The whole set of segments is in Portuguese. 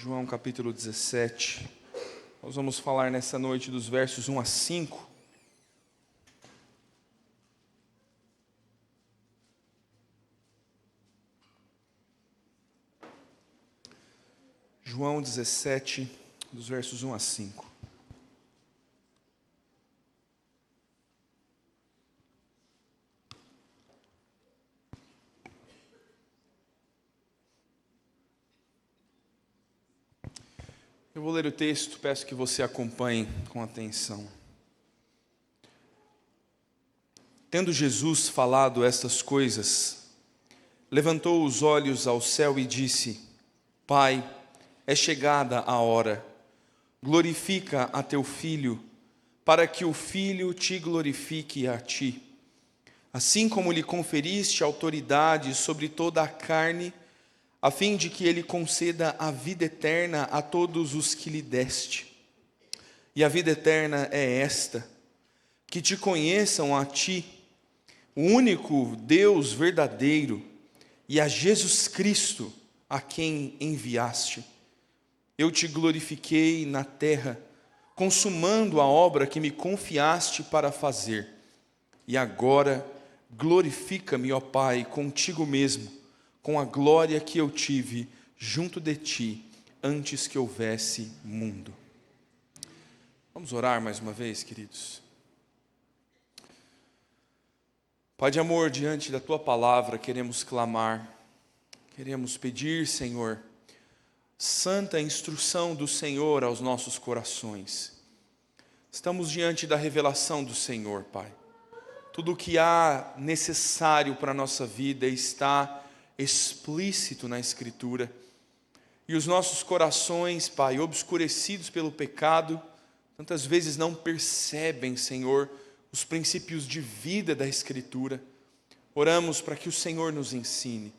João capítulo 17. Nós vamos falar nessa noite dos versos 1 a 5. João 17, dos versos 1 a 5. Eu vou ler o texto, peço que você acompanhe com atenção. Tendo Jesus falado estas coisas, levantou os olhos ao céu e disse: Pai, é chegada a hora, glorifica a teu Filho, para que o Filho te glorifique a ti. Assim como lhe conferiste autoridade sobre toda a carne, a fim de que ele conceda a vida eterna a todos os que lhe deste. E a vida eterna é esta: que te conheçam a ti, o único Deus verdadeiro, e a Jesus Cristo, a quem enviaste. Eu te glorifiquei na terra, consumando a obra que me confiaste para fazer. E agora glorifica-me, ó Pai, contigo mesmo, com a glória que eu tive junto de ti, antes que houvesse mundo. Vamos orar mais uma vez, queridos. Pai de amor, diante da tua palavra, queremos clamar, queremos pedir, Senhor, santa instrução do Senhor aos nossos corações. Estamos diante da revelação do Senhor, Pai. Tudo o que há necessário para a nossa vida está explícito na Escritura, e os nossos corações, Pai, obscurecidos pelo pecado, tantas vezes não percebem, Senhor, os princípios de vida da Escritura. Oramos para que o Senhor nos ensine,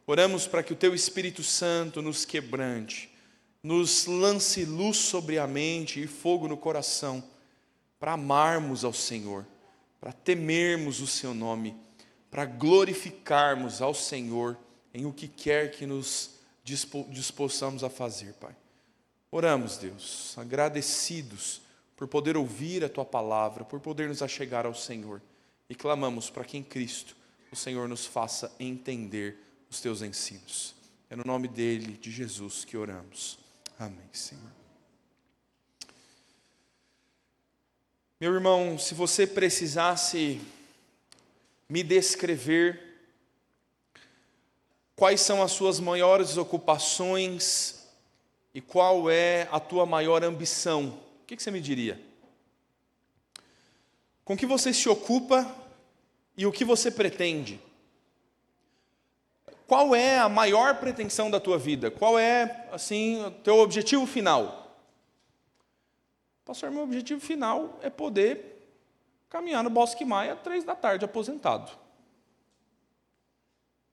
oramos para que o Teu Espírito Santo nos quebrante, nos lance luz sobre a mente e fogo no coração, para amarmos ao Senhor, para temermos o Seu nome, para glorificarmos ao Senhor em o que quer que nos dispossamos a fazer, Pai. Oramos, Deus, agradecidos por poder ouvir a Tua palavra, por poder nos achegar ao Senhor, e clamamos para que em Cristo o Senhor nos faça entender os Teus ensinos. É no nome dEle, de Jesus, que oramos. Amém, Senhor. Meu irmão, se você precisasse me descrever quais são as suas maiores ocupações e qual é a tua maior ambição, o que você me diria? Com que você se ocupa e o que você pretende? Qual é a maior pretensão da tua vida? Qual é, assim, o teu objetivo final? Pastor, meu objetivo final é poder caminhar no Bosque Maia 15h, aposentado.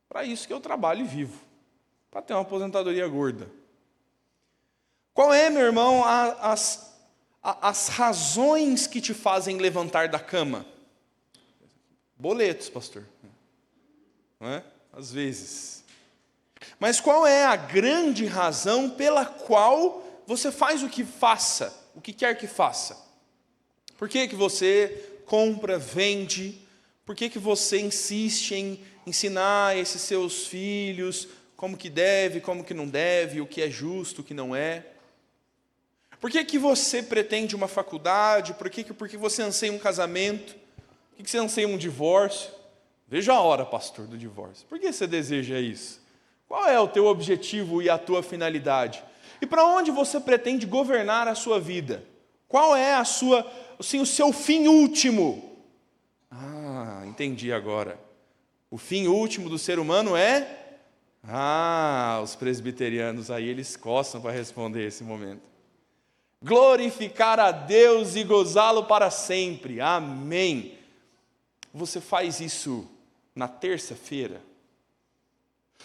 Para isso que eu trabalho e vivo, para ter uma aposentadoria gorda. Qual é, meu irmão, as razões que te fazem levantar da cama? Boletos, pastor. Não é? Às vezes. Mas qual é a grande razão pela qual você faz o que faça, o que quer que faça? Por que você compra, vende? Por que você insiste em ensinar esses seus filhos como que deve, como que não deve, o que é justo, o que não é? Por que você pretende uma faculdade? Por que você anseia um casamento? Por que você anseia um divórcio? Veja a hora, pastor, do divórcio. Por que você deseja isso? Qual é o teu objetivo e a tua finalidade? E para onde você pretende governar a sua vida? Qual é o seu fim último? Ah, entendi agora. O fim último do ser humano é? Os presbiterianos aí, eles coçam para responder esse momento. Glorificar a Deus e gozá-lo para sempre. Amém. Você faz isso na terça-feira?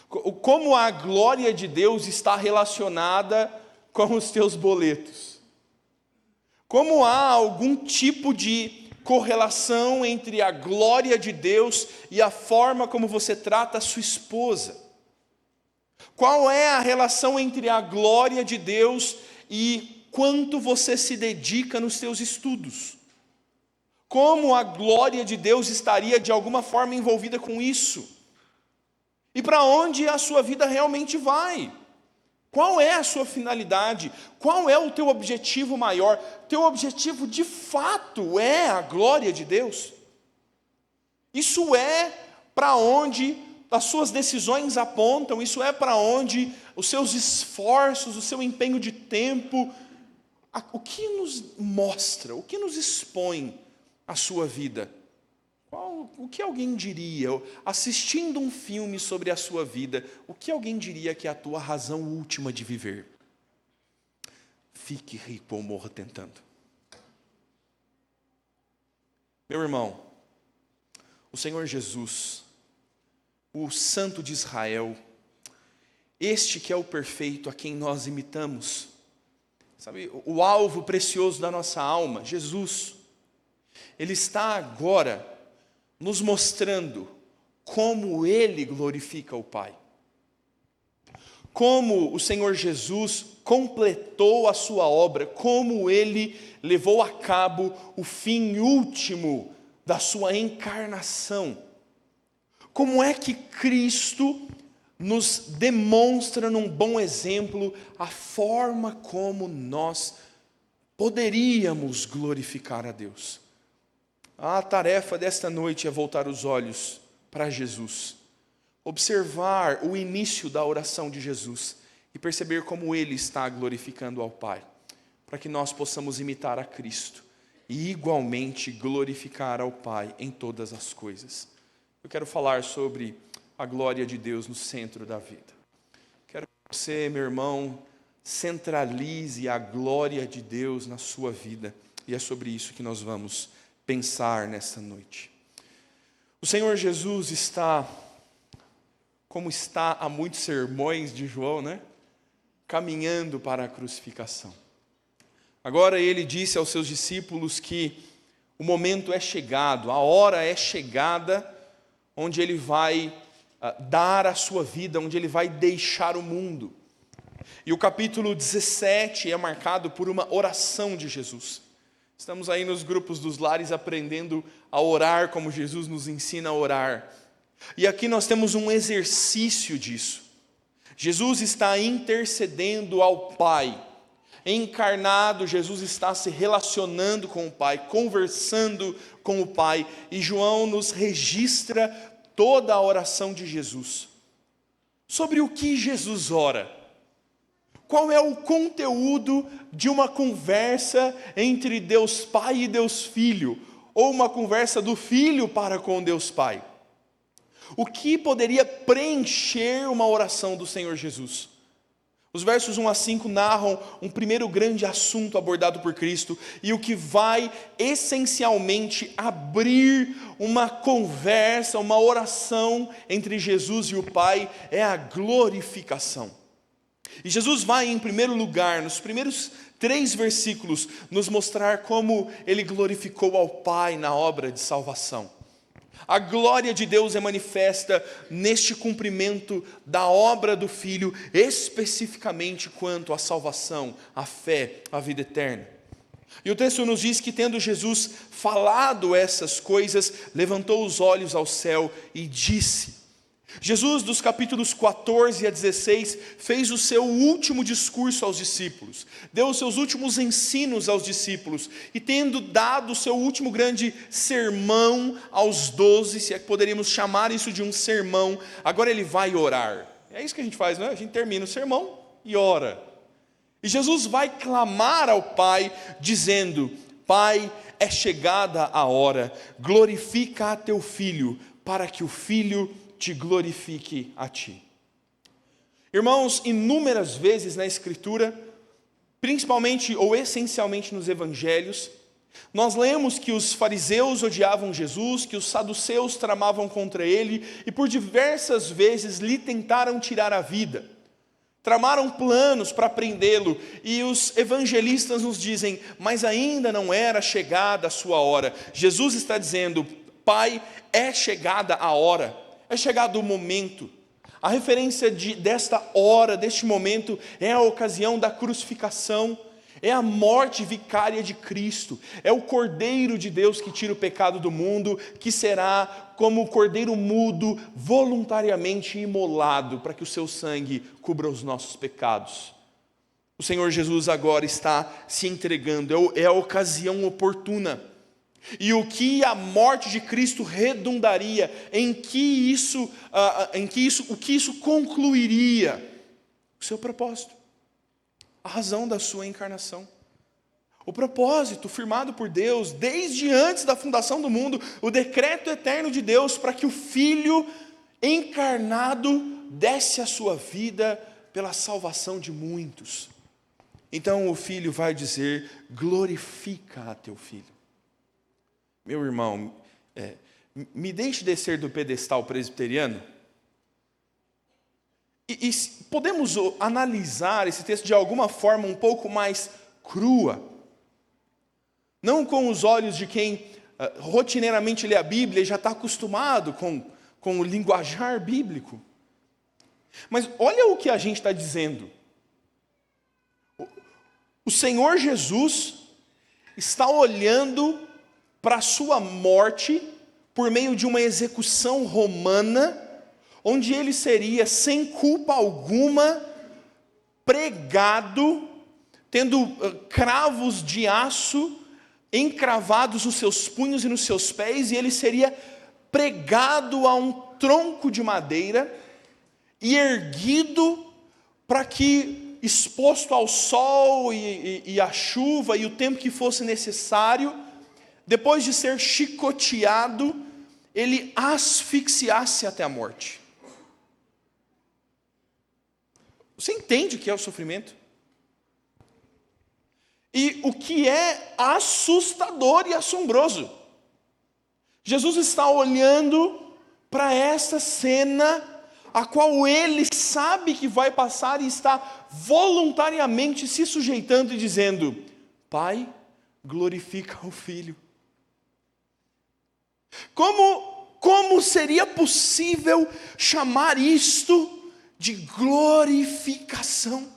Como a glória de Deus está relacionada com os teus boletos? Como há algum tipo de correlação entre a glória de Deus e a forma como você trata a sua esposa? Qual é a relação entre a glória de Deus e quanto você se dedica nos seus estudos? Como a glória de Deus estaria de alguma forma envolvida com isso? E para onde a sua vida realmente vai? Qual é a sua finalidade? Qual é o teu objetivo maior? Teu objetivo de fato é a glória de Deus? Isso é para onde as suas decisões apontam, isso é para onde os seus esforços, o seu empenho de tempo, o que nos mostra, o que nos expõe a sua vida? O que alguém diria, assistindo um filme sobre a sua vida, o que alguém diria que é a tua razão última de viver? Fique rico ou morra tentando. Meu irmão, o Senhor Jesus, o Santo de Israel, este que é o perfeito, a quem nós imitamos, sabe, o alvo precioso da nossa alma, Jesus, Ele está agora nos mostrando como Ele glorifica o Pai. Como o Senhor Jesus completou a sua obra, como Ele levou a cabo o fim último da sua encarnação. Como é que Cristo nos demonstra num bom exemplo a forma como nós poderíamos glorificar a Deus? A tarefa desta noite é voltar os olhos para Jesus, observar o início da oração de Jesus e perceber como Ele está glorificando ao Pai, para que nós possamos imitar a Cristo e igualmente glorificar ao Pai em todas as coisas. Eu quero falar sobre a glória de Deus no centro da vida. Quero que você, meu irmão, centralize a glória de Deus na sua vida, e é sobre isso que nós vamos pensar nessa noite. O Senhor Jesus está, como está há muitos sermões de João, né? Caminhando para a crucificação. Agora Ele disse aos seus discípulos que o momento é chegado, a hora é chegada, onde Ele vai dar a sua vida, onde Ele vai deixar o mundo. E o capítulo 17 é marcado por uma oração de Jesus. Estamos aí nos grupos dos lares aprendendo a orar como Jesus nos ensina a orar. E aqui nós temos um exercício disso. Jesus está intercedendo ao Pai. Encarnado, Jesus está se relacionando com o Pai, conversando com o Pai. E João nos registra toda a oração de Jesus. Sobre o que Jesus ora? Qual é o conteúdo de uma conversa entre Deus Pai e Deus Filho? Ou uma conversa do Filho para com Deus Pai? O que poderia preencher uma oração do Senhor Jesus? Os versos 1 a 5 narram um primeiro grande assunto abordado por Cristo, e o que vai essencialmente abrir uma conversa, uma oração entre Jesus e o Pai, é a glorificação. E Jesus vai, em primeiro lugar, nos primeiros 3 versículos, nos mostrar como Ele glorificou ao Pai na obra de salvação. A glória de Deus é manifesta neste cumprimento da obra do Filho, especificamente quanto à salvação, à fé, à vida eterna. E o texto nos diz que, tendo Jesus falado essas coisas, levantou os olhos ao céu e disse. Jesus, dos capítulos 14 a 16, fez o seu último discurso aos discípulos, deu os seus últimos ensinos aos discípulos, e tendo dado o seu último grande sermão aos 12, se é que poderíamos chamar isso de um sermão, agora Ele vai orar. É isso que a gente faz, não é? A gente termina o sermão e ora. E Jesus vai clamar ao Pai, dizendo: Pai, é chegada a hora, glorifica a teu Filho, para que o Filho te glorifique a ti. Irmãos, inúmeras vezes na Escritura, principalmente ou essencialmente nos Evangelhos, nós lemos que os fariseus odiavam Jesus, que os saduceus tramavam contra Ele, e por diversas vezes lhe tentaram tirar a vida. Tramaram planos para prendê-lo, e os evangelistas nos dizem, mas ainda não era chegada a sua hora. Jesus está dizendo: Pai, é chegada a hora. É chegado o momento, A referência desta hora, deste momento, é a ocasião da crucificação, é a morte vicária de Cristo, é o Cordeiro de Deus que tira o pecado do mundo, que será como o cordeiro mudo, voluntariamente imolado, para que o seu sangue cubra os nossos pecados. O Senhor Jesus agora está se entregando, é a ocasião oportuna. E o que a morte de Cristo redundaria, o que isso concluiria? O seu propósito, a razão da sua encarnação. O propósito firmado por Deus, desde antes da fundação do mundo, o decreto eterno de Deus para que o Filho encarnado desse a sua vida pela salvação de muitos. Então o Filho vai dizer: glorifica a teu Filho. Meu irmão, me deixe descer do pedestal presbiteriano. E podemos analisar esse texto de alguma forma um pouco mais crua. Não com os olhos de quem rotineiramente lê a Bíblia e já está acostumado com o linguajar bíblico. Mas olha o que a gente está dizendo. O Senhor Jesus está olhando para a sua morte por meio de uma execução romana, onde ele seria, sem culpa alguma, pregado, tendo cravos de aço encravados nos seus punhos e nos seus pés, e ele seria pregado a um tronco de madeira e erguido para que, exposto ao sol e à chuva e o tempo que fosse necessário, depois de ser chicoteado, ele asfixiasse até a morte. Você entende o que é o sofrimento? E o que é assustador e assombroso. Jesus está olhando para essa cena, a qual ele sabe que vai passar e está voluntariamente se sujeitando e dizendo: Pai, glorifica o Filho. Como seria possível chamar isto de glorificação?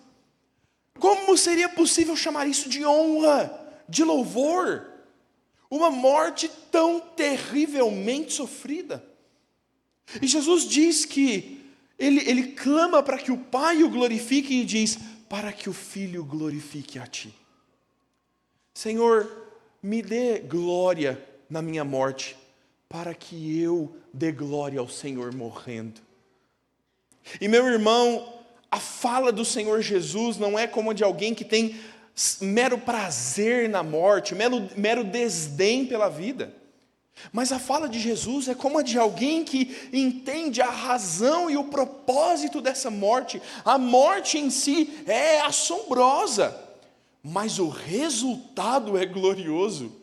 Como seria possível chamar isso de honra, de louvor? Uma morte tão terrivelmente sofrida. E Jesus diz que ele clama para que o Pai o glorifique e diz: para que o Filho glorifique a ti. Senhor, me dê glória na minha morte, para que eu dê glória ao Senhor morrendo. E meu irmão, a fala do Senhor Jesus não é como a de alguém que tem mero prazer na morte, mero desdém pela vida. Mas a fala de Jesus é como a de alguém que entende a razão e o propósito dessa morte. A morte em si é assombrosa, mas o resultado é glorioso.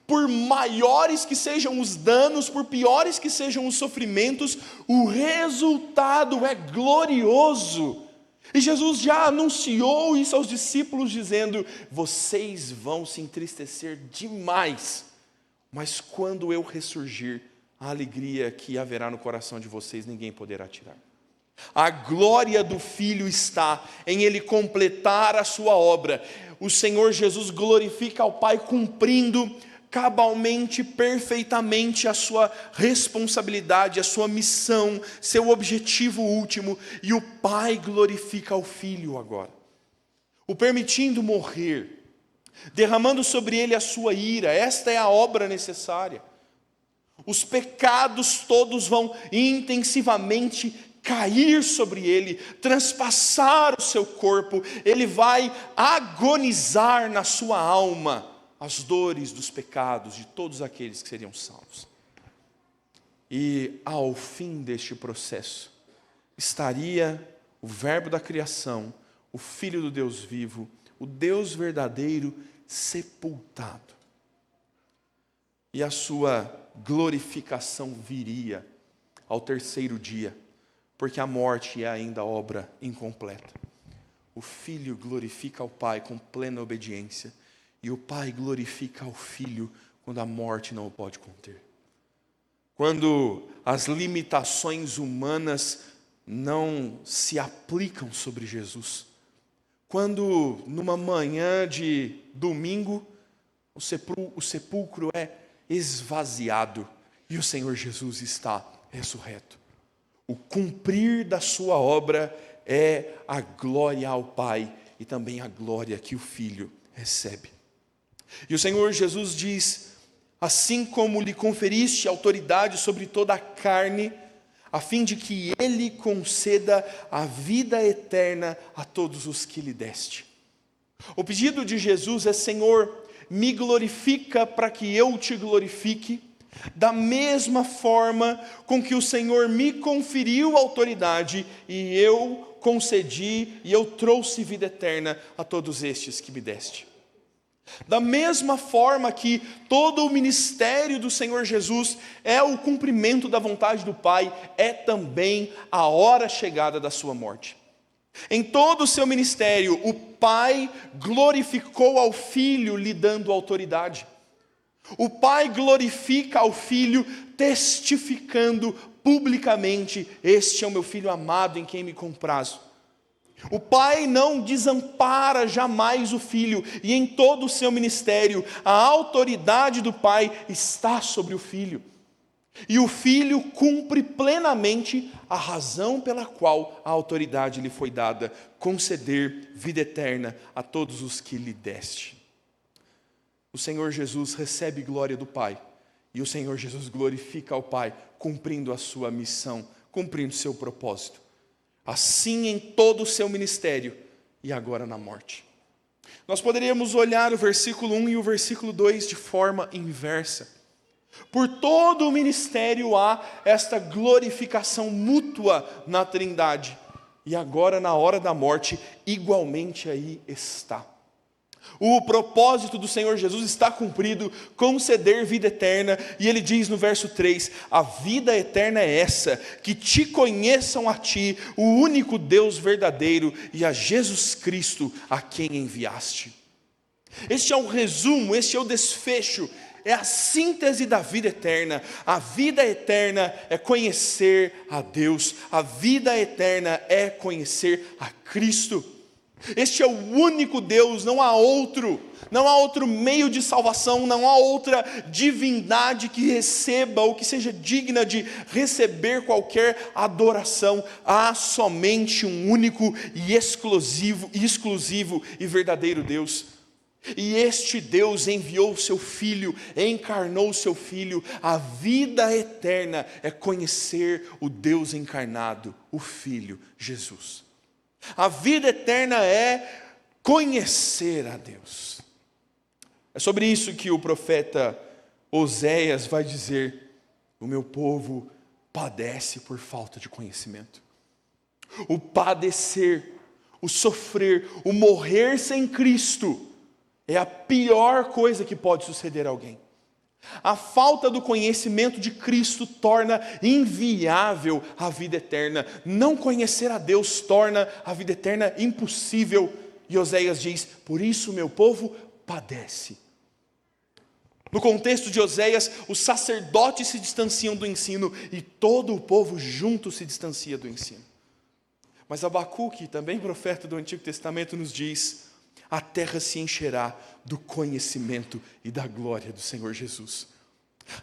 Por maiores que sejam os danos, por piores que sejam os sofrimentos, o resultado é glorioso. E Jesus já anunciou isso aos discípulos, dizendo: vocês vão se entristecer demais, mas quando eu ressurgir, a alegria que haverá no coração de vocês, ninguém poderá tirar. A glória do Filho está em Ele completar a sua obra. O Senhor Jesus glorifica ao Pai cumprindo cabalmente, perfeitamente a sua responsabilidade, a sua missão, seu objetivo último, e o Pai glorifica ao Filho agora, o permitindo morrer, derramando sobre ele a sua ira. Esta é a obra necessária. Os pecados todos vão intensivamente cair sobre ele, transpassar o seu corpo, ele vai agonizar na sua alma as dores dos pecados de todos aqueles que seriam salvos. E ao fim deste processo, estaria o Verbo da criação, o Filho do Deus vivo, o Deus verdadeiro, sepultado. E a sua glorificação viria ao terceiro dia, porque a morte é ainda obra incompleta. O Filho glorifica ao Pai com plena obediência, e o Pai glorifica ao Filho quando a morte não o pode conter. Quando as limitações humanas não se aplicam sobre Jesus. Quando numa manhã de domingo, o sepulcro é esvaziado e o Senhor Jesus está ressurreto. O cumprir da sua obra é a glória ao Pai e também a glória que o Filho recebe. E o Senhor Jesus diz: assim como lhe conferiste autoridade sobre toda a carne, a fim de que ele conceda a vida eterna a todos os que lhe deste. O pedido de Jesus é: Senhor, me glorifica para que eu te glorifique, da mesma forma com que o Senhor me conferiu autoridade e eu concedi e eu trouxe vida eterna a todos estes que me deste. Da mesma forma que todo o ministério do Senhor Jesus é o cumprimento da vontade do Pai, é também a hora chegada da sua morte. Em todo o seu ministério, o Pai glorificou ao Filho, lhe dando autoridade. O Pai glorifica ao Filho, testificando publicamente: este é o meu Filho amado em quem me comprazo. O Pai não desampara jamais o Filho, e em todo o seu ministério, a autoridade do Pai está sobre o Filho. E o Filho cumpre plenamente a razão pela qual a autoridade lhe foi dada: conceder vida eterna a todos os que lhe deste. O Senhor Jesus recebe glória do Pai, e o Senhor Jesus glorifica ao Pai, cumprindo a sua missão, cumprindo o seu propósito. Assim em todo o seu ministério e agora na morte. Nós poderíamos olhar o versículo 1 e o versículo 2 de forma inversa. Por todo o ministério há esta glorificação mútua na Trindade. E agora na hora da morte, igualmente aí está. O propósito do Senhor Jesus está cumprido: conceder vida eterna. E ele diz no verso 3: a vida eterna é essa, que te conheçam a ti, o único Deus verdadeiro, e a Jesus Cristo, a quem enviaste. Este é o resumo, este é o desfecho, é a síntese da vida eterna. A vida eterna é conhecer a Deus, a vida eterna é conhecer a Cristo. Este é o único Deus, não há outro meio de salvação, não há outra divindade que receba ou que seja digna de receber qualquer adoração. Há somente um único e exclusivo e verdadeiro Deus. E este Deus enviou o seu Filho, encarnou o seu Filho. A vida eterna é conhecer o Deus encarnado, o Filho, Jesus. A vida eterna é conhecer a Deus. É sobre isso que o profeta Oséias vai dizer: o meu povo padece por falta de conhecimento. O padecer, o sofrer, o morrer sem Cristo é a pior coisa que pode suceder a alguém. A falta do conhecimento de Cristo torna inviável a vida eterna. Não conhecer a Deus torna a vida eterna impossível. E Oséias diz: por isso o meu povo padece. No contexto de Oséias, os sacerdotes se distanciam do ensino e todo o povo junto se distancia do ensino. Mas Abacuque, também profeta do Antigo Testamento, nos diz: a terra se encherá do conhecimento e da glória do Senhor Jesus.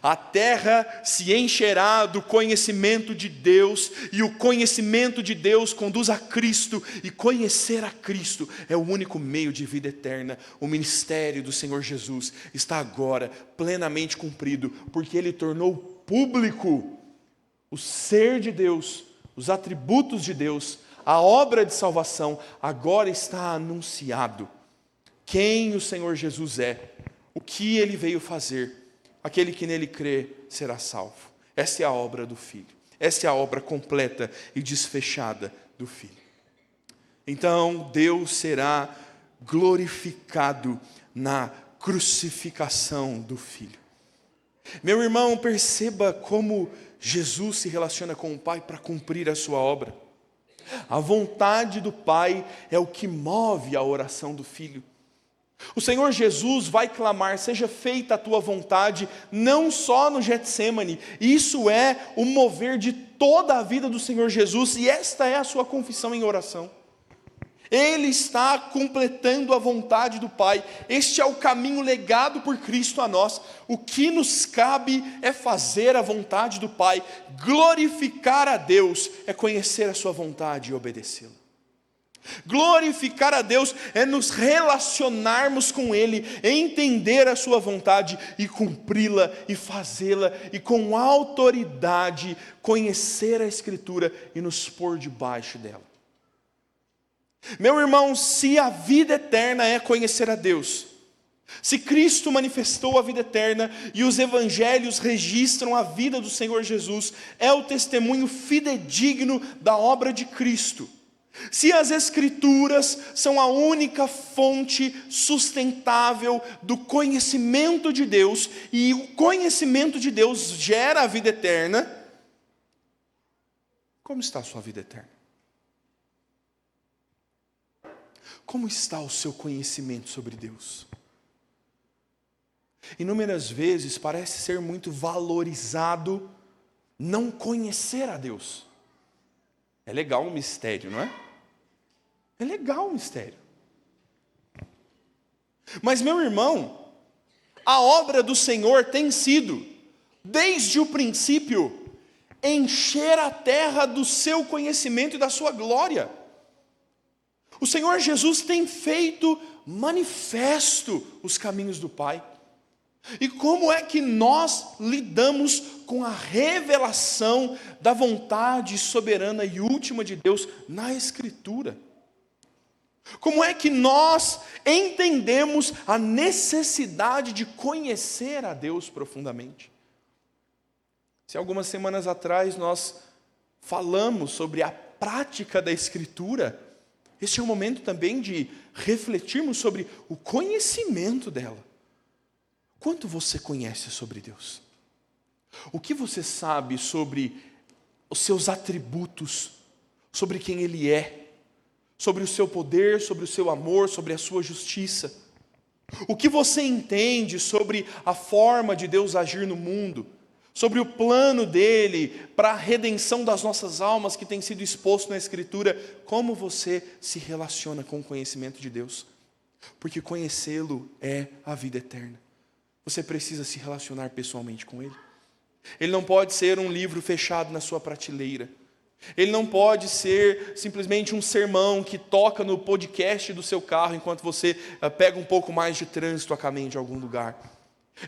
A terra se encherá do conhecimento de Deus, e o conhecimento de Deus conduz a Cristo, e conhecer a Cristo é o único meio de vida eterna. O ministério do Senhor Jesus está agora plenamente cumprido, porque Ele tornou público o ser de Deus, os atributos de Deus, a obra de salvação. Agora está anunciado quem o Senhor Jesus é, o que Ele veio fazer. Aquele que nele crê será salvo. Essa é a obra do Filho. Essa é a obra completa e desfechada do Filho. Então Deus será glorificado na crucificação do Filho. Meu irmão, perceba como Jesus se relaciona com o Pai para cumprir a sua obra. A vontade do Pai é o que move a oração do Filho. O Senhor Jesus vai clamar: seja feita a tua vontade, não só no Getsêmani. Isso é o mover de toda a vida do Senhor Jesus, e esta é a sua confissão em oração. Ele está completando a vontade do Pai. Este é o caminho legado por Cristo a nós. O que nos cabe é fazer a vontade do Pai. Glorificar a Deus é conhecer a sua vontade e obedecê-la. Glorificar a Deus é nos relacionarmos com Ele, entender a sua vontade e cumpri-la e fazê-la, e com autoridade conhecer a Escritura e nos pôr debaixo dela. Meu irmão, se a vida eterna é conhecer a Deus, se Cristo manifestou a vida eterna e os evangelhos registram a vida do Senhor Jesus, é o testemunho fidedigno da obra de Cristo. Se as Escrituras são a única fonte sustentável do conhecimento de Deus, e o conhecimento de Deus gera a vida eterna, como está a sua vida eterna? Como está o seu conhecimento sobre Deus? Inúmeras vezes parece ser muito valorizado não conhecer a Deus. É legal o mistério, não é? É legal o mistério. Mas, meu irmão, a obra do Senhor tem sido, desde o princípio, encher a terra do seu conhecimento e da sua glória. O Senhor Jesus tem feito manifesto os caminhos do Pai. E como é que nós lidamos com a revelação da vontade soberana e última de Deus na Escritura? Como é que nós entendemos a necessidade de conhecer a Deus profundamente? Se algumas semanas atrás nós falamos sobre a prática da Escritura, este é um momento também de refletirmos sobre o conhecimento dela. Quanto você conhece sobre Deus? O que você sabe sobre os seus atributos, sobre quem Ele é, sobre o seu poder, sobre o seu amor, sobre a sua justiça? O que você entende sobre a forma de Deus agir no mundo, sobre o plano dele para a redenção das nossas almas que tem sido exposto na Escritura? Como você se relaciona com o conhecimento de Deus? Porque conhecê-lo é a vida eterna. Você precisa se relacionar pessoalmente com Ele. Ele não pode ser um livro fechado na sua prateleira. Ele não pode ser simplesmente um sermão que toca no podcast do seu carro enquanto você pega um pouco mais de trânsito a caminho de algum lugar.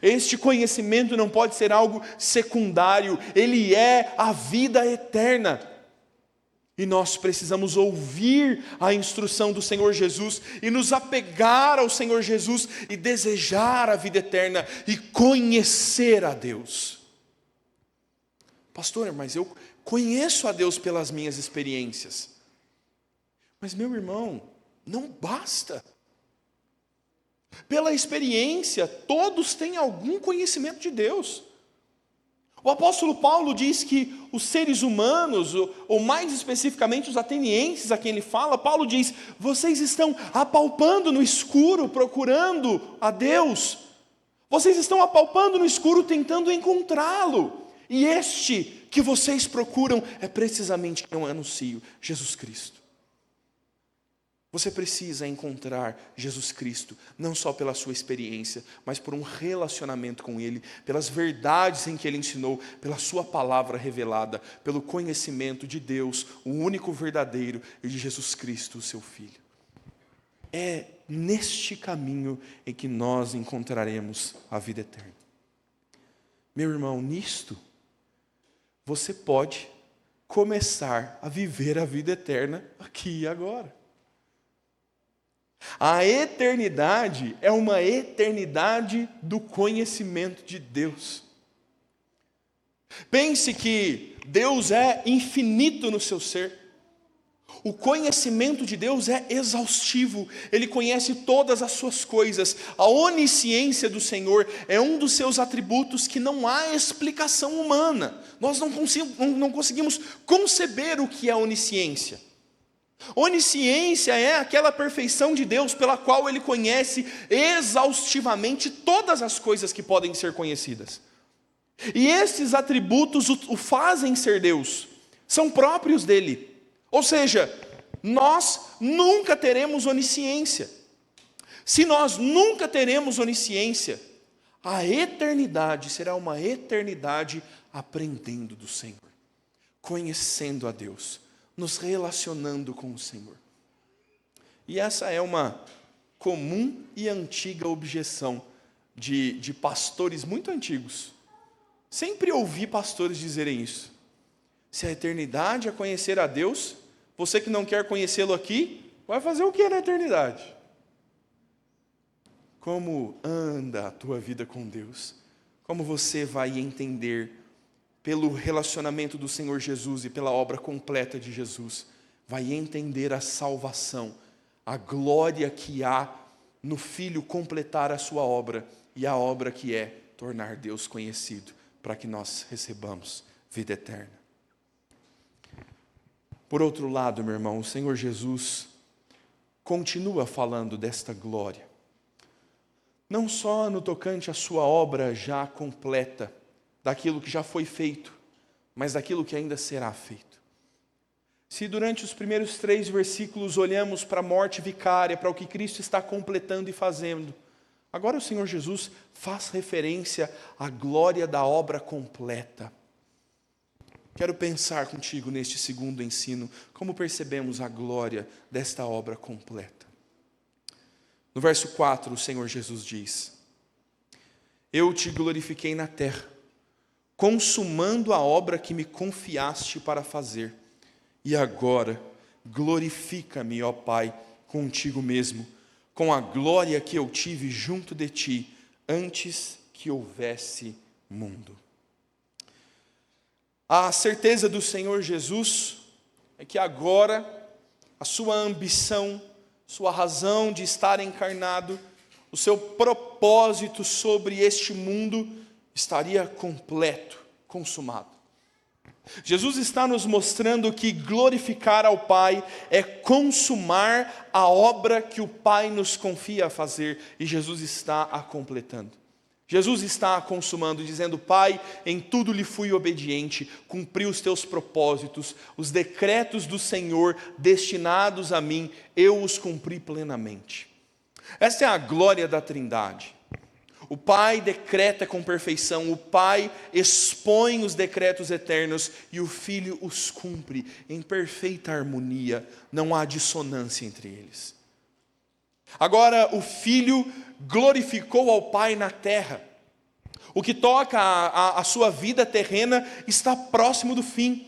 Este conhecimento não pode ser algo secundário. Ele é a vida eterna. E nós precisamos ouvir a instrução do Senhor Jesus e nos apegar ao Senhor Jesus e desejar a vida eterna e conhecer a Deus. Pastor, mas eu conheço a Deus pelas minhas experiências. Mas, meu irmão, não basta. Pela experiência, todos têm algum conhecimento de Deus. O apóstolo Paulo diz que os seres humanos, ou mais especificamente os atenienses a quem ele fala, Paulo diz: vocês estão apalpando no escuro, procurando a Deus. Vocês estão apalpando no escuro, tentando encontrá-lo. E este que vocês procuram é precisamente quem eu anuncio, Jesus Cristo. Você precisa encontrar Jesus Cristo, não só pela sua experiência, mas por um relacionamento com Ele, pelas verdades em que Ele ensinou, pela sua palavra revelada, pelo conhecimento de Deus, o único verdadeiro, e de Jesus Cristo, o seu Filho. É neste caminho em que nós encontraremos a vida eterna. Meu irmão, nisto, você pode começar a viver a vida eterna aqui e agora. A eternidade é uma eternidade do conhecimento de Deus. Pense que Deus é infinito no seu ser. O conhecimento de Deus é exaustivo. Ele conhece todas as suas coisas. A onisciência do Senhor é um dos seus atributos que não há explicação humana. Nós não conseguimos conceber o que é onisciência. Onisciência é aquela perfeição de Deus pela qual Ele conhece exaustivamente todas as coisas que podem ser conhecidas. E esses atributos o fazem ser Deus, são próprios dele. Ou seja, nós nunca teremos onisciência. Se nós nunca teremos onisciência, a eternidade será uma eternidade aprendendo do Senhor, conhecendo a Deus, nos relacionando com o Senhor. E essa é uma comum e antiga objeção de pastores muito antigos. Sempre ouvi pastores dizerem isso. Se a eternidade é conhecer a Deus, você que não quer conhecê-lo aqui, vai fazer o que na eternidade? Como anda a tua vida com Deus? Como você vai entender pelo relacionamento do Senhor Jesus e pela obra completa de Jesus, vai entender a salvação, a glória que há no Filho completar a sua obra e a obra que é tornar Deus conhecido, para que nós recebamos vida eterna. Por outro lado, meu irmão, o Senhor Jesus continua falando desta glória, não só no tocante à sua obra já completa, daquilo que já foi feito, mas daquilo que ainda será feito. Se durante os primeiros 3 versículos olhamos para a morte vicária, para o que Cristo está completando e fazendo, agora o Senhor Jesus faz referência à glória da obra completa. Quero pensar contigo neste segundo ensino, como percebemos a glória desta obra completa. No verso 4, o Senhor Jesus diz: Eu te glorifiquei na terra, consumando a obra que me confiaste para fazer. E agora, glorifica-me, ó Pai, contigo mesmo, com a glória que eu tive junto de ti, antes que houvesse mundo. A certeza do Senhor Jesus é que agora a sua ambição, sua razão de estar encarnado, o seu propósito sobre este mundo estaria completo, consumado. Jesus está nos mostrando que glorificar ao Pai é consumar a obra que o Pai nos confia a fazer, e Jesus está a completando. Jesus está a consumando, dizendo: Pai, em tudo lhe fui obediente, cumpri os teus propósitos, os decretos do Senhor destinados a mim, eu os cumpri plenamente. Essa é a glória da Trindade. O Pai decreta com perfeição, o Pai expõe os decretos eternos e o Filho os cumpre em perfeita harmonia, não há dissonância entre eles. Agora o Filho glorificou ao Pai na terra. O que toca a sua vida terrena está próximo do fim.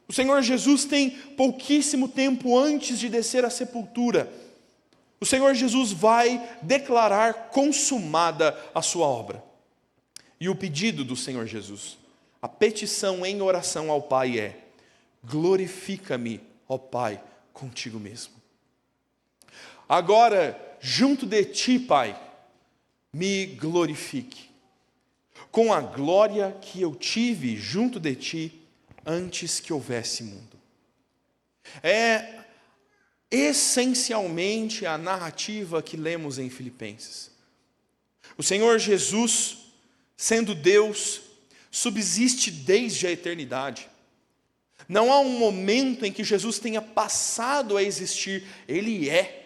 O Senhor Jesus tem pouquíssimo tempo antes de descer à sepultura. O Senhor Jesus vai declarar consumada a sua obra. E o pedido do Senhor Jesus, a petição em oração ao Pai é: glorifica-me, ó Pai, contigo mesmo. Agora, junto de ti, Pai, me glorifique, com a glória que eu tive junto de ti antes que houvesse mundo. É essencialmente a narrativa que lemos em Filipenses. O Senhor Jesus, sendo Deus, subsiste desde a eternidade. Não há um momento em que Jesus tenha passado a existir, Ele é.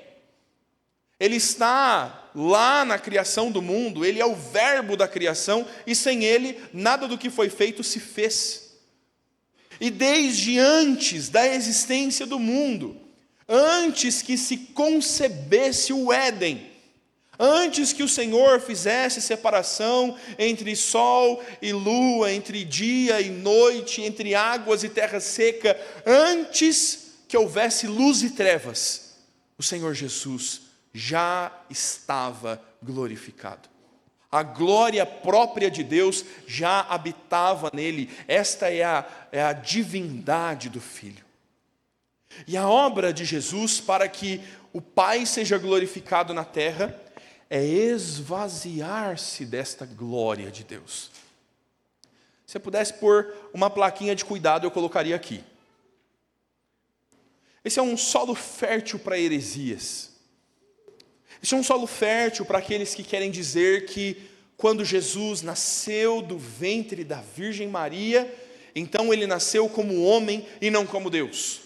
Ele está lá na criação do mundo, Ele é o verbo da criação, e sem Ele, nada do que foi feito se fez. E desde antes da existência do mundo, antes que se concebesse o Éden, antes que o Senhor fizesse separação entre sol e lua, entre dia e noite, entre águas e terra seca, antes que houvesse luz e trevas, o Senhor Jesus já estava glorificado. A glória própria de Deus já habitava nele. Esta é a divindade do Filho. E a obra de Jesus para que o Pai seja glorificado na terra é esvaziar-se desta glória de Deus. Se eu pudesse pôr uma plaquinha de cuidado, eu colocaria aqui: Esse é um solo fértil para heresias. Esse é um solo fértil para aqueles que querem dizer que quando Jesus nasceu do ventre da Virgem Maria, então ele nasceu como homem e não como Deus.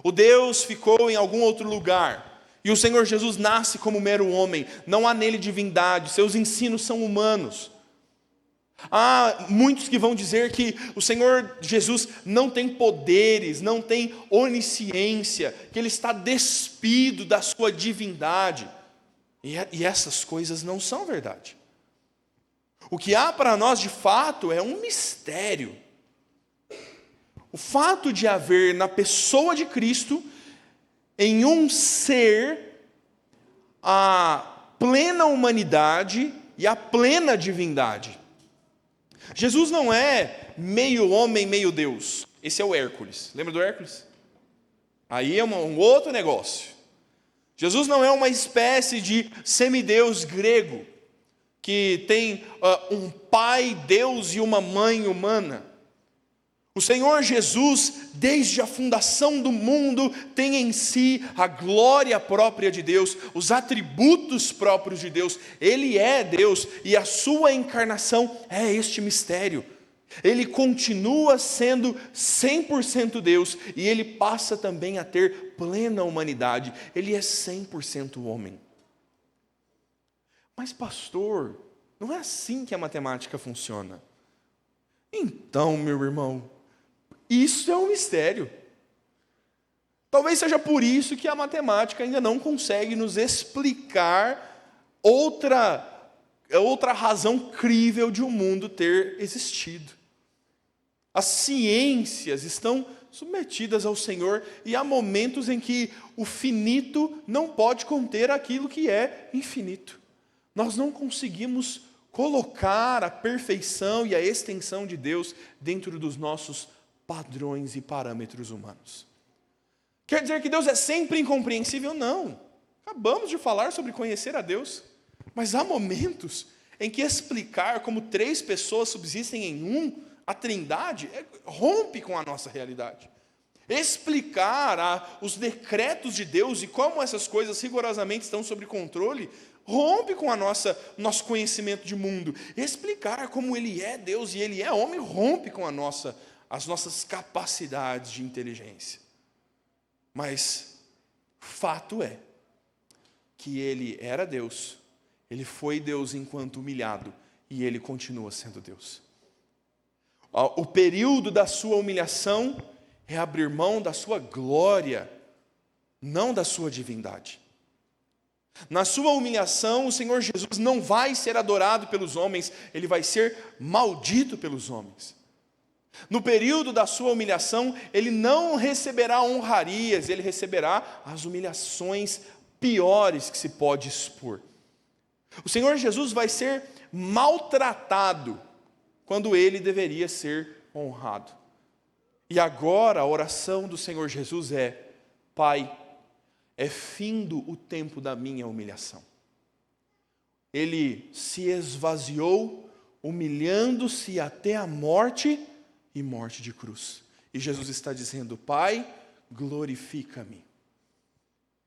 O Deus ficou em algum outro lugar, e o Senhor Jesus nasce como mero homem, não há nele divindade, seus ensinos são humanos. Há muitos que vão dizer que o Senhor Jesus não tem poderes, não tem onisciência, que ele está despido da sua divindade. E essas coisas não são verdade. O que há para nós de fato é um mistério. O fato de haver na pessoa de Cristo, em um ser, a plena humanidade e a plena divindade. Jesus não é meio homem, meio Deus. Esse é o Hércules. Lembra do Hércules? Aí é um outro negócio. Jesus não é uma espécie de semideus grego, que tem um pai Deus e uma mãe humana. O Senhor Jesus, desde a fundação do mundo, tem em si a glória própria de Deus, os atributos próprios de Deus. Ele é Deus e a sua encarnação é este mistério. Ele continua sendo 100% Deus e ele passa também a ter plena humanidade. Ele é 100% homem. Mas pastor, não é assim que a matemática funciona. Então, meu irmão, isso é um mistério. Talvez seja por isso que a matemática ainda não consegue nos explicar outra razão crível de o mundo ter existido. As ciências estão submetidas ao Senhor e há momentos em que o finito não pode conter aquilo que é infinito. Nós não conseguimos colocar a perfeição e a extensão de Deus dentro dos nossos padrões e parâmetros humanos. Quer dizer que Deus é sempre incompreensível? Não. Acabamos de falar sobre conhecer a Deus. Mas há momentos em que explicar como 3 pessoas subsistem em um, a Trindade, rompe com a nossa realidade. Explicar os decretos de Deus e como essas coisas rigorosamente estão sob controle, rompe com nosso conhecimento de mundo. Explicar como Ele é Deus e Ele é homem, rompe com as nossas capacidades de inteligência. Mas fato é que Ele era Deus, Ele foi Deus enquanto humilhado e Ele continua sendo Deus. O período da sua humilhação é abrir mão da sua glória, não da sua divindade. Na sua humilhação, o Senhor Jesus não vai ser adorado pelos homens, Ele vai ser maldito pelos homens. No período da sua humilhação, Ele não receberá honrarias, Ele receberá as humilhações piores que se pode expor. O Senhor Jesus vai ser maltratado, quando Ele deveria ser honrado. E agora a oração do Senhor Jesus é: Pai, é findo o tempo da minha humilhação. Ele se esvaziou, humilhando-se até a morte e morte de cruz. E Jesus está dizendo: Pai, glorifica-me.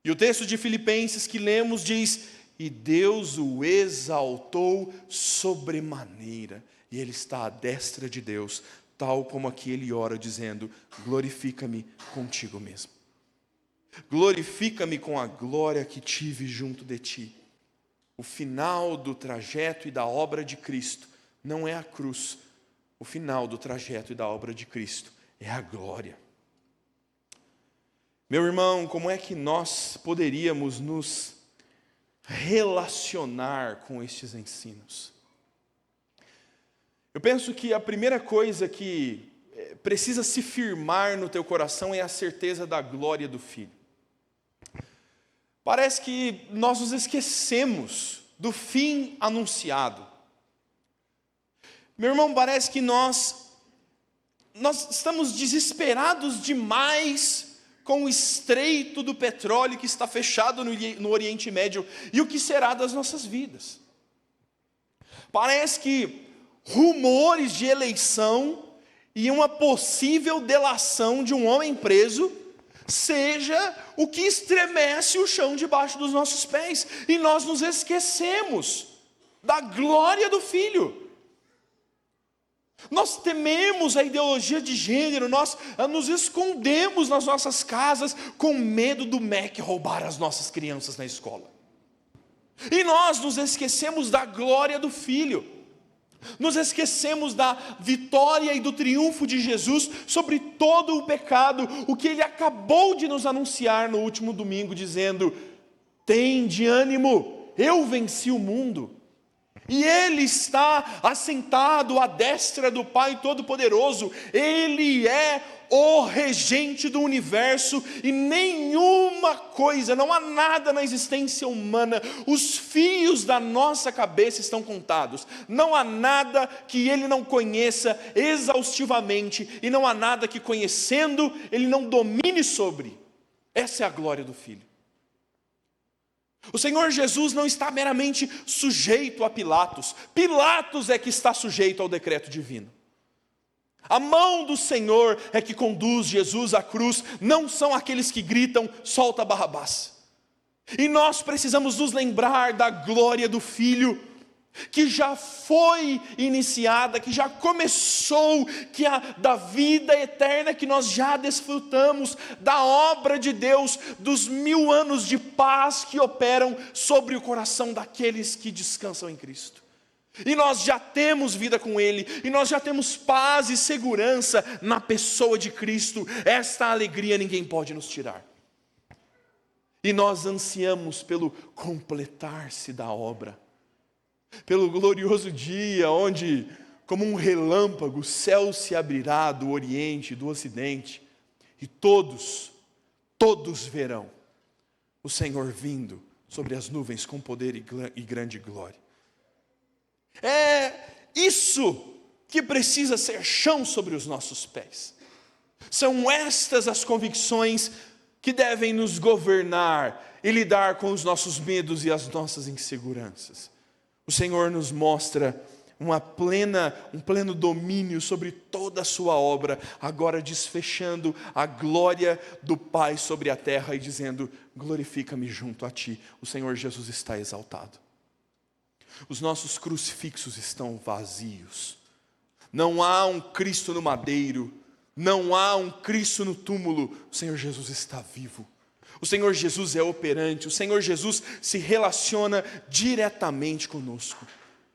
E o texto de Filipenses que lemos diz: e Deus o exaltou sobremaneira, e ele está à destra de Deus, tal como aqui ele ora dizendo: glorifica-me contigo mesmo. Glorifica-me com a glória que tive junto de ti. O final do trajeto e da obra de Cristo não é a cruz. O final do trajeto e da obra de Cristo é a glória. Meu irmão, como é que nós poderíamos nos relacionar com estes ensinos? Eu penso que a primeira coisa que precisa se firmar no teu coração é a certeza da glória do Filho. Parece que nós nos esquecemos do fim anunciado. Meu irmão, parece que nós estamos desesperados demais com o estreito do petróleo que está fechado no Oriente Médio e o que será das nossas vidas. Parece que rumores de eleição e uma possível delação de um homem preso seja o que estremece o chão debaixo dos nossos pés, e nós nos esquecemos da glória do Filho. Nós tememos a ideologia de gênero, nós nos escondemos nas nossas casas com medo do MEC roubar as nossas crianças na escola. E nós nos esquecemos da glória do Filho. Nos esquecemos da vitória e do triunfo de Jesus sobre todo o pecado, o que Ele acabou de nos anunciar no último domingo, dizendo: tende ânimo, eu venci o mundo. E Ele está assentado à destra do Pai Todo-Poderoso. Ele é o regente do universo, e nenhuma coisa, não há nada na existência humana, os fios da nossa cabeça estão contados. Não há nada que Ele não conheça exaustivamente, e não há nada que, conhecendo, Ele não domine sobre. Essa é a glória do Filho. O Senhor Jesus não está meramente sujeito a Pilatos. Pilatos é que está sujeito ao decreto divino. A mão do Senhor é que conduz Jesus à cruz, não são aqueles que gritam: solta Barrabás. E nós precisamos nos lembrar da glória do Filho, que já foi iniciada, que já começou, da vida eterna que nós já desfrutamos, da obra de Deus, dos 1000 anos de paz que operam sobre o coração daqueles que descansam em Cristo. E nós já temos vida com Ele, e nós já temos paz e segurança na pessoa de Cristo. Esta alegria ninguém pode nos tirar. E nós ansiamos pelo completar-se da obra, pelo glorioso dia onde, como um relâmpago, o céu se abrirá do oriente e do ocidente, e todos verão o Senhor vindo sobre as nuvens com poder e grande glória. É isso que precisa ser chão sobre os nossos pés. São estas as convicções que devem nos governar e lidar com os nossos medos e as nossas inseguranças. O Senhor nos mostra um pleno domínio sobre toda a sua obra, agora desfechando a glória do Pai sobre a terra e dizendo: glorifica-me junto a ti. O Senhor Jesus está exaltado. Os nossos crucifixos estão vazios. Não há um Cristo no madeiro, não há um Cristo no túmulo. O Senhor Jesus está vivo. O Senhor Jesus é operante, o Senhor Jesus se relaciona diretamente conosco.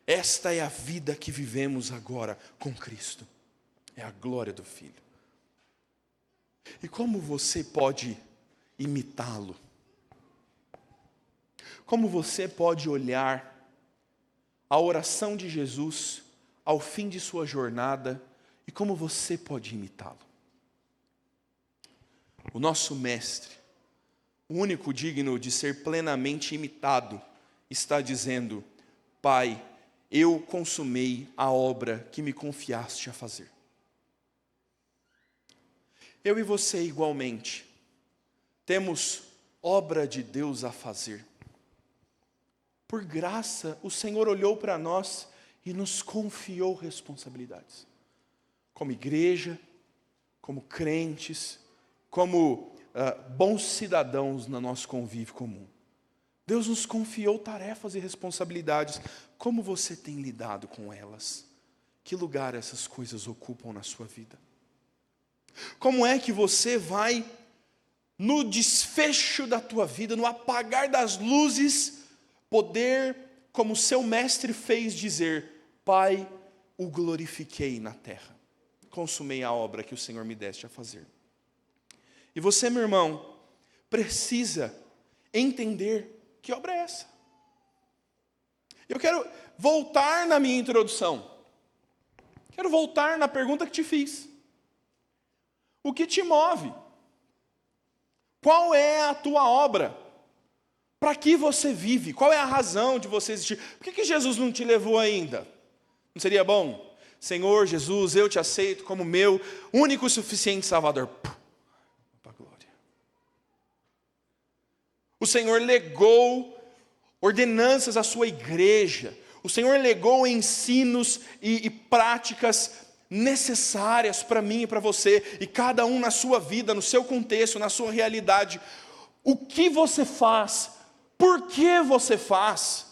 Esta é a vida que vivemos agora com Cristo. É a glória do Filho. E como você pode imitá-lo? Como você pode olhar a oração de Jesus ao fim de sua jornada e como você pode imitá-lo? O nosso Mestre, o único digno de ser plenamente imitado, está dizendo: Pai, eu consumei a obra que me confiaste a fazer. Eu e você igualmente temos obra de Deus a fazer. Por graça, o Senhor olhou para nós e nos confiou responsabilidades. Como igreja, como crentes, como bons cidadãos no nosso convívio comum. Deus nos confiou tarefas e responsabilidades. Como você tem lidado com elas? Que lugar essas coisas ocupam na sua vida? Como é que você vai, no desfecho da tua vida, no apagar das luzes, poder, como seu mestre fez, dizer: Pai, o glorifiquei na terra, consumei a obra que o Senhor me deste a fazer. E você, meu irmão, precisa entender que obra é essa. Eu quero voltar na minha introdução. Quero voltar na pergunta que te fiz. O que te move? Qual é a tua obra? Para que você vive? Qual é a razão de você existir? Por que Jesus não te levou ainda? Não seria bom? Senhor Jesus, eu te aceito como meu único e suficiente Salvador. Para a glória. O Senhor legou ordenanças à sua igreja. O Senhor legou ensinos e práticas necessárias para mim e para você, e cada um na sua vida, no seu contexto, na sua realidade. O que você faz? Por que você faz?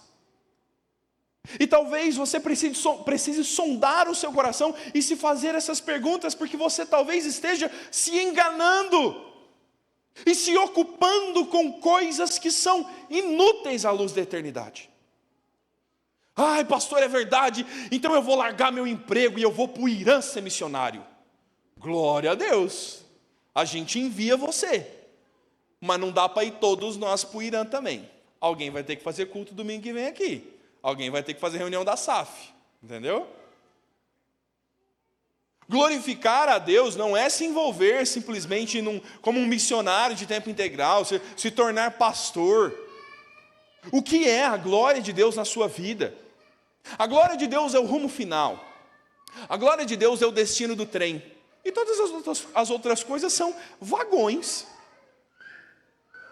E talvez você precise sondar o seu coração e se fazer essas perguntas, porque você talvez esteja se enganando e se ocupando com coisas que são inúteis à luz da eternidade. Ai, pastor, é verdade, então eu vou largar meu emprego e eu vou para o Irã ser missionário. Glória a Deus, a gente envia você, mas não dá para ir todos nós para o Irã também. Alguém vai ter que fazer culto domingo que vem aqui. Alguém vai ter que fazer reunião da SAF, entendeu? Glorificar a Deus não é se envolver simplesmente como um missionário de tempo integral, se tornar pastor. O que é a glória de Deus na sua vida? A glória de Deus é o rumo final. A glória de Deus é o destino do trem. E todas as outras coisas são vagões.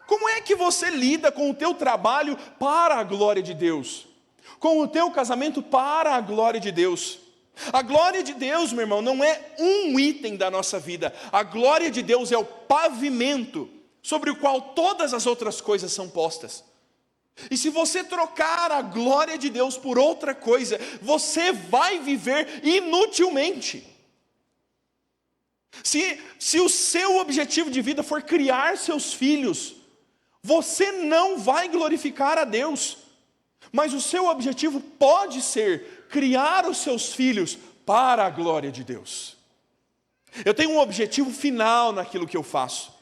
Como é que você lida com o teu trabalho para a glória de Deus? Com o teu casamento para a glória de Deus? A glória de Deus, meu irmão, não é um item da nossa vida. A glória de Deus é o pavimento sobre o qual todas as outras coisas são postas. E se você trocar a glória de Deus por outra coisa, você vai viver inutilmente. Se o seu objetivo de vida for criar seus filhos, você não vai glorificar a Deus. Mas o seu objetivo pode ser criar os seus filhos para a glória de Deus. Eu tenho um objetivo final naquilo que eu faço.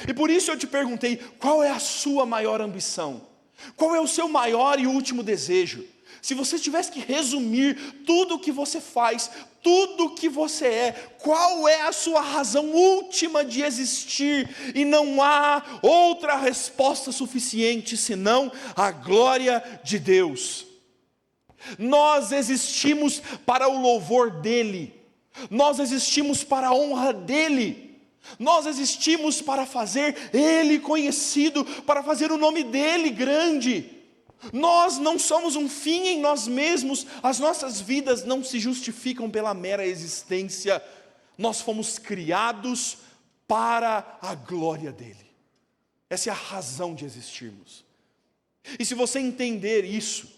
E por isso eu te perguntei, qual é a sua maior ambição? Qual é o seu maior e último desejo? Se você tivesse que resumir tudo o que você faz, tudo o que você é, qual é a sua razão última de existir? E não há outra resposta suficiente senão a glória de Deus. Nós existimos para o louvor dEle, nós existimos para a honra dEle, nós existimos para fazer Ele conhecido, para fazer o nome dEle grande. Nós não somos um fim em nós mesmos, as nossas vidas não se justificam pela mera existência, nós fomos criados para a glória dEle. Essa é a razão de existirmos. E se você entender isso,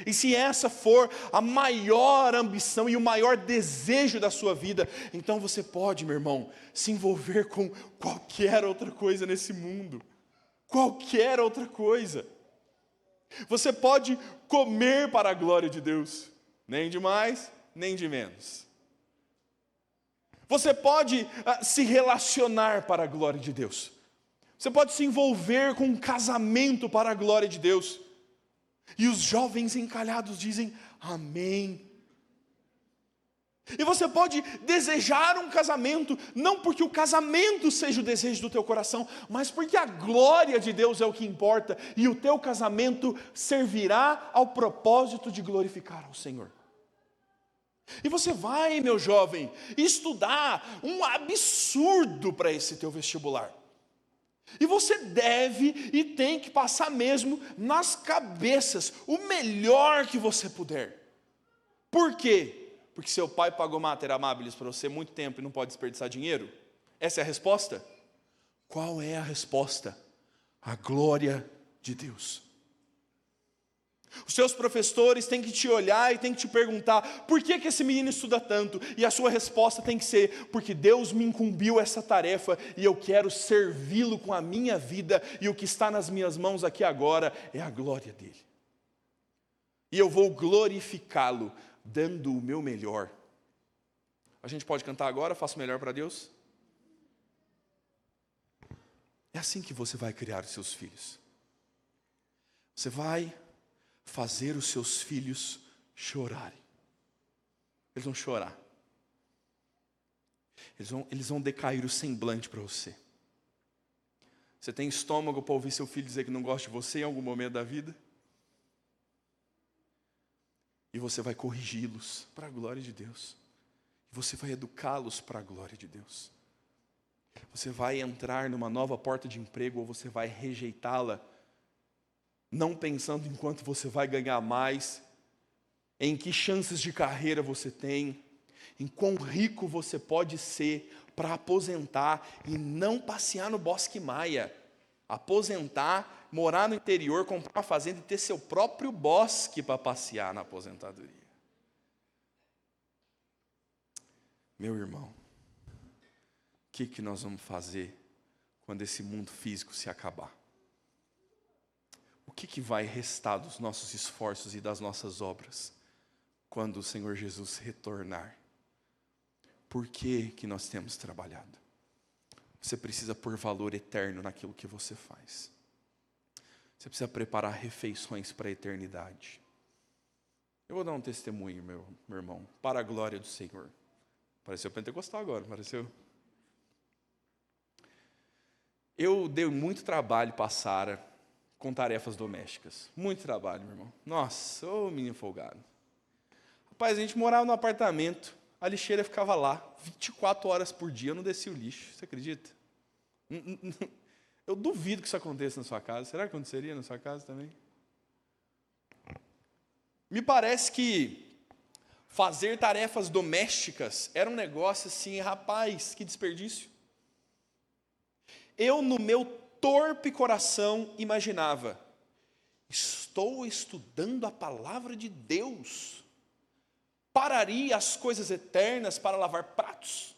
e se essa for a maior ambição e o maior desejo da sua vida, então você pode, meu irmão, se envolver com qualquer outra coisa nesse mundo. Qualquer outra coisa. Você pode comer para a glória de Deus, nem de mais, nem de menos. Você pode se relacionar para a glória de Deus. Você pode se envolver com um casamento para a glória de Deus. E os jovens encalhados dizem, amém. E você pode desejar um casamento, não porque o casamento seja o desejo do teu coração, mas porque a glória de Deus é o que importa, e o teu casamento servirá ao propósito de glorificar ao Senhor. E você vai, meu jovem, estudar um absurdo para esse teu vestibular. E você deve e tem que passar mesmo nas cabeças o melhor que você puder. Por quê? Porque seu pai pagou Mater Amabilis para você muito tempo e não pode desperdiçar dinheiro? Essa é a resposta? Qual é a resposta? A glória de Deus. Os seus professores têm que te olhar e têm que te perguntar, por que esse menino estuda tanto? E a sua resposta tem que ser, porque Deus me incumbiu essa tarefa e eu quero servi-lo com a minha vida, e o que está nas minhas mãos aqui agora é a glória dele. E eu vou glorificá-lo, dando o meu melhor. A gente pode cantar agora, faço melhor para Deus? É assim que você vai criar os seus filhos. Você vai fazer os seus filhos chorarem. Eles vão chorar. Eles vão decair o semblante para você. Você tem estômago para ouvir seu filho dizer que não gosta de você em algum momento da vida? E você vai corrigi-los para a glória de Deus. E você vai educá-los para a glória de Deus. Você vai entrar numa nova porta de emprego ou você vai rejeitá-la, não pensando em quanto você vai ganhar mais, em que chances de carreira você tem, em quão rico você pode ser para aposentar e não passear no Bosque Maia. Aposentar, morar no interior, comprar uma fazenda e ter seu próprio bosque para passear na aposentadoria. Meu irmão, o que nós vamos fazer quando esse mundo físico se acabar? O que vai restar dos nossos esforços e das nossas obras quando o Senhor Jesus retornar? Por que nós temos trabalhado? Você precisa pôr valor eterno naquilo que você faz. Você precisa preparar refeições para a eternidade. Eu vou dar um testemunho, meu irmão, para a glória do Senhor. Pareceu pentecostal agora, pareceu? Eu dei muito trabalho para a Sara com tarefas domésticas. Muito trabalho, meu irmão. Nossa, ô menino folgado. Rapaz, a gente morava num apartamento, a lixeira ficava lá, 24 horas por dia, eu não descia o lixo. Você acredita? Eu duvido que isso aconteça na sua casa. Será que aconteceria na sua casa também? Me parece que fazer tarefas domésticas era um negócio assim, rapaz, que desperdício. Eu, no meu torpe coração, imaginava, estou estudando a palavra de Deus, pararia as coisas eternas para lavar pratos?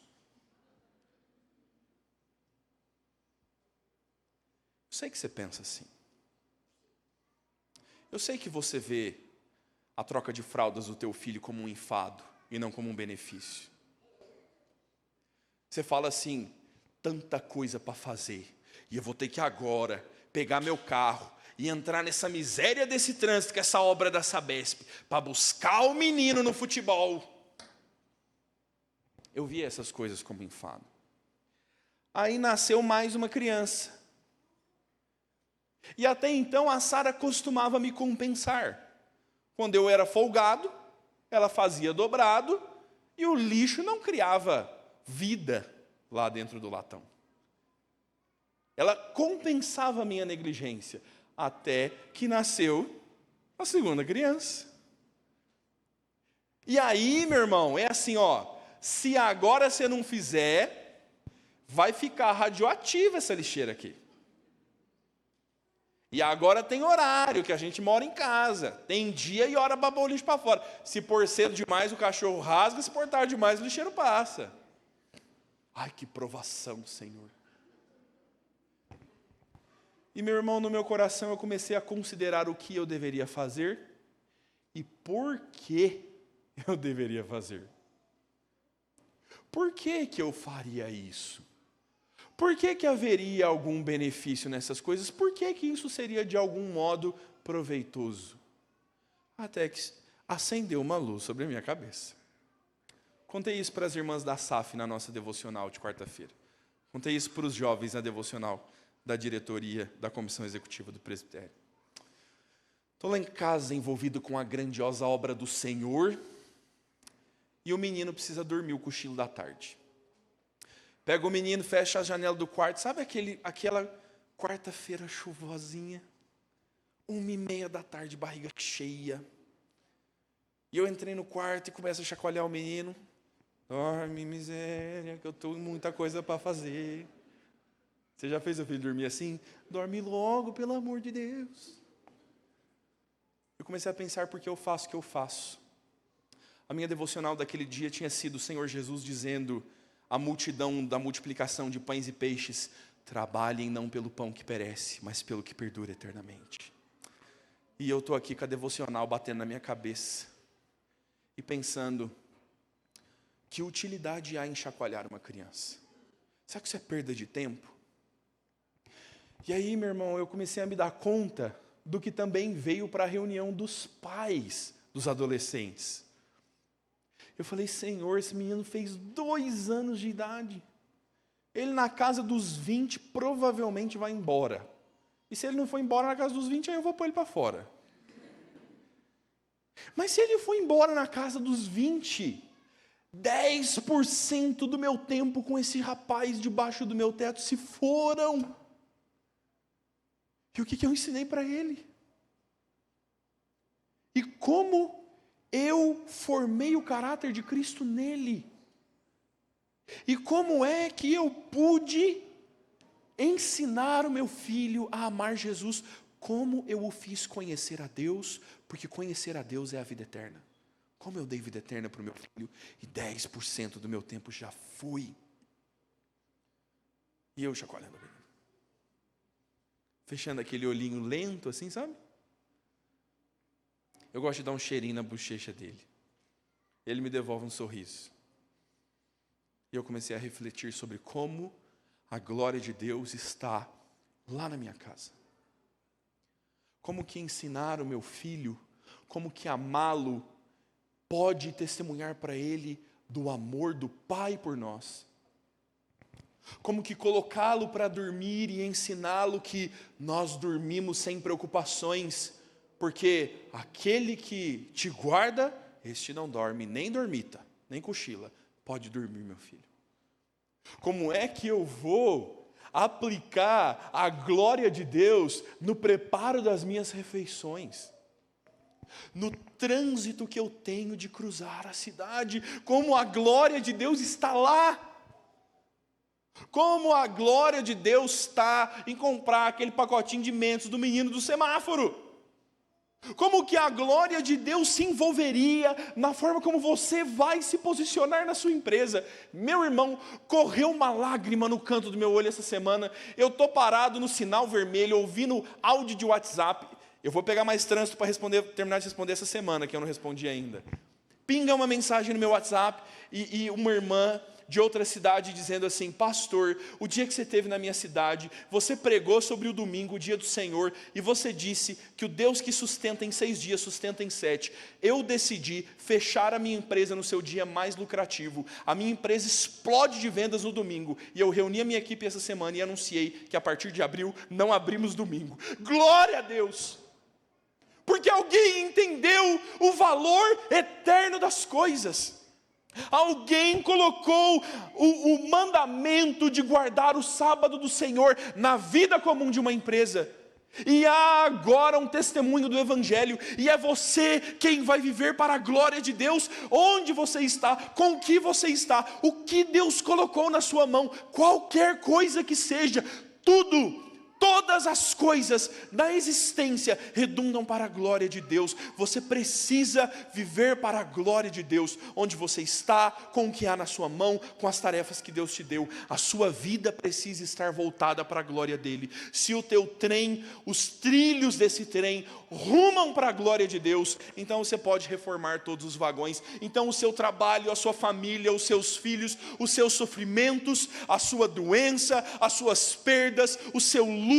Eu sei que você pensa assim. Eu sei que você vê a troca de fraldas do teu filho como um enfado e não como um benefício. Você fala assim, tanta coisa para fazer, e eu vou ter que agora pegar meu carro e entrar nessa miséria desse trânsito, que é essa obra da Sabesp, para buscar o menino no futebol. Eu via essas coisas como enfado. Aí nasceu mais uma criança. E até então a Sara costumava me compensar. Quando eu era folgado, ela fazia dobrado, e o lixo não criava vida lá dentro do latão. Ela compensava a minha negligência, até que nasceu a segunda criança. E aí, meu irmão, é assim, ó, se agora você não fizer, vai ficar radioativa essa lixeira aqui. E agora tem horário, que a gente mora em casa. Tem dia e hora para pôr o lixo para fora. Se pôr cedo demais, o cachorro rasga. Se pôr tarde demais, o lixeiro passa. Ai, que provação, Senhor. E, meu irmão, no meu coração, eu comecei a considerar o que eu deveria fazer e por que eu deveria fazer. Por que eu faria isso? Por que haveria algum benefício nessas coisas? Por que isso seria de algum modo proveitoso? Até que acendeu uma luz sobre a minha cabeça. Contei isso para as irmãs da SAF na nossa devocional de quarta-feira. Contei isso para os jovens na devocional da diretoria da comissão executiva do presbitério. Estou lá em casa envolvido com a grandiosa obra do Senhor e o menino precisa dormir o cochilo da tarde. Pega o menino, fecha a janela do quarto. Sabe aquela quarta-feira chuvosinha? 1h30 da tarde, barriga cheia. E eu entrei no quarto e começo a chacoalhar o menino. Dorme, miséria, que eu estou com muita coisa para fazer. Você já fez seu filho dormir assim? Dorme logo, pelo amor de Deus. Eu comecei a pensar por que eu faço o que eu faço. A minha devocional daquele dia tinha sido o Senhor Jesus dizendo a multidão da multiplicação de pães e peixes, trabalhem não pelo pão que perece, mas pelo que perdura eternamente. E eu estou aqui com a devocional batendo na minha cabeça e pensando, que utilidade há em chacoalhar uma criança? Será que isso é perda de tempo? E aí, meu irmão, eu comecei a me dar conta do que também veio para a reunião dos pais dos adolescentes. Eu falei, Senhor, esse menino fez 2 anos de idade. Ele na casa dos 20 provavelmente vai embora. E se ele não for embora na casa dos 20, aí eu vou pôr ele para fora. Mas se ele for embora na casa dos 20, 10% do meu tempo com esse rapaz debaixo do meu teto se foram. E o que eu ensinei para ele? E como Eu formei o caráter de Cristo nele. E como é que eu pude ensinar o meu filho a amar Jesus? Como eu o fiz conhecer a Deus? Porque conhecer a Deus é a vida eterna. Como eu dei vida eterna para o meu filho? E 10% do meu tempo já foi. E eu chacoalhando a Bíblia. Fechando aquele olhinho lento assim, sabe? Eu gosto de dar um cheirinho na bochecha dele. Ele me devolve um sorriso. E eu comecei a refletir sobre como a glória de Deus está lá na minha casa. Como que ensinar o meu filho, como que amá-lo, pode testemunhar para ele do amor do Pai por nós. Como que colocá-lo para dormir e ensiná-lo que nós dormimos sem preocupações, porque aquele que te guarda, este não dorme, nem dormita, nem cochila. Pode dormir, meu filho. Como é que eu vou aplicar a glória de Deus no preparo das minhas refeições? No trânsito que eu tenho de cruzar a cidade, como a glória de Deus está lá. Como a glória de Deus está em comprar aquele pacotinho de mentos do menino do semáforo. Como que a glória de Deus se envolveria na forma como você vai se posicionar na sua empresa? Meu irmão, correu uma lágrima no canto do meu olho essa semana. Eu estou parado no sinal vermelho, ouvindo áudio de WhatsApp. Eu vou pegar mais trânsito para terminar de responder essa semana, que eu não respondi ainda. Pinga uma mensagem no meu WhatsApp e uma irmã de outra cidade dizendo assim: pastor, o dia que você esteve na minha cidade, você pregou sobre o domingo, o dia do Senhor, e você disse que o Deus que sustenta em 6 dias, sustenta em 7. Eu decidi fechar a minha empresa no seu dia mais lucrativo. A minha empresa explode de vendas no domingo, e eu reuni a minha equipe essa semana e anunciei que a partir de abril não abrimos domingo. Glória a Deus! Porque alguém entendeu o valor eterno das coisas. Alguém colocou o mandamento de guardar o sábado do Senhor na vida comum de uma empresa. E há agora um testemunho do Evangelho, e é você quem vai viver para a glória de Deus. Onde você está, com o que você está, o que Deus colocou na sua mão, qualquer coisa que seja, todas as coisas da existência redundam para a glória de Deus. Você precisa viver para a glória de Deus, onde você está, com o que há na sua mão, com as tarefas que Deus te deu. A sua vida precisa estar voltada para a glória dele. Se o teu trem, os trilhos desse trem rumam para a glória de Deus, então você pode reformar todos os vagões. Então o seu trabalho, a sua família, os seus filhos, os seus sofrimentos, a sua doença, as suas perdas, o seu luto,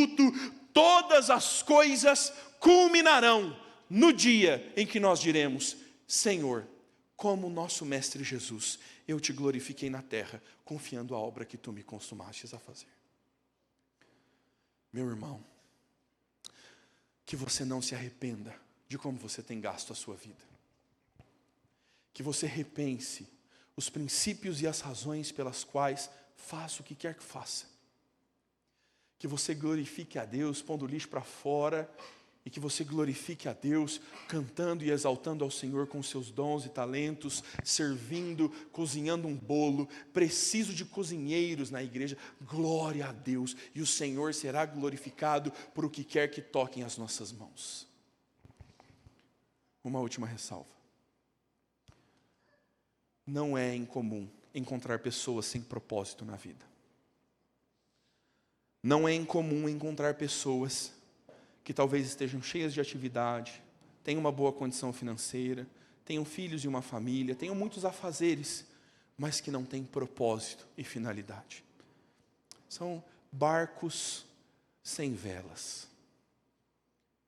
todas as coisas culminarão no dia em que nós diremos: Senhor, como nosso Mestre Jesus, eu te glorifiquei na terra, confiando a obra que tu me consumastes a fazer. Meu irmão, que você não se arrependa de como você tem gasto a sua vida. Que você repense os princípios e as razões pelas quais faça o que quer que faça. Que você glorifique a Deus pondo lixo para fora, e que você glorifique a Deus cantando e exaltando ao Senhor com seus dons e talentos, servindo, cozinhando um bolo. Preciso de cozinheiros na igreja. Glória a Deus, e o Senhor será glorificado por o que quer que toquem as nossas mãos. Uma última ressalva. Não é incomum encontrar pessoas sem propósito na vida. Não é incomum encontrar pessoas que talvez estejam cheias de atividade, tenham uma boa condição financeira, tenham filhos e uma família, tenham muitos afazeres, mas que não têm propósito e finalidade. São barcos sem velas.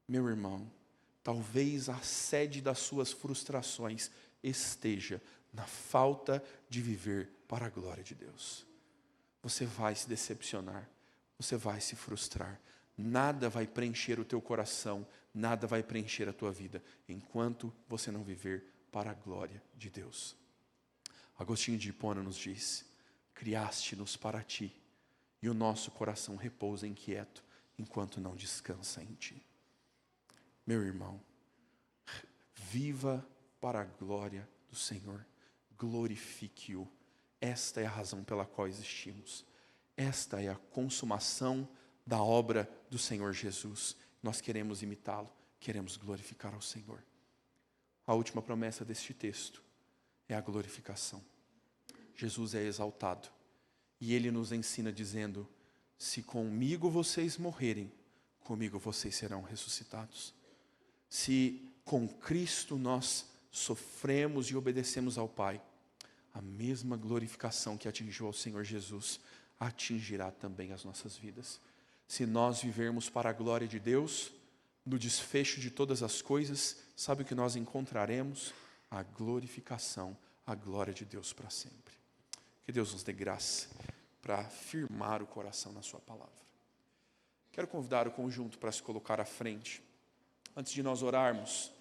Meu irmão, talvez a sede das suas frustrações esteja na falta de viver para a glória de Deus. Você vai se decepcionar. Você vai se frustrar. Nada vai preencher o teu coração, nada vai preencher a tua vida, enquanto você não viver para a glória de Deus. Agostinho de Hipona nos diz: criaste-nos para ti, e o nosso coração repousa inquieto, enquanto não descansa em ti. Meu irmão, viva para a glória do Senhor. Glorifique-o. Esta é a razão pela qual existimos. Esta é a consumação da obra do Senhor Jesus. Nós queremos imitá-lo, queremos glorificar ao Senhor. A última promessa deste texto é a glorificação. Jesus é exaltado e Ele nos ensina dizendo: se comigo vocês morrerem, comigo vocês serão ressuscitados. Se com Cristo nós sofremos e obedecemos ao Pai, a mesma glorificação que atingiu ao Senhor Jesus atingirá também as nossas vidas. Se nós vivermos para a glória de Deus, no desfecho de todas as coisas, sabe o que nós encontraremos? A glorificação, a glória de Deus para sempre. Que Deus nos dê graça para firmar o coração na sua palavra. Quero convidar o conjunto para se colocar à frente. Antes de nós orarmos,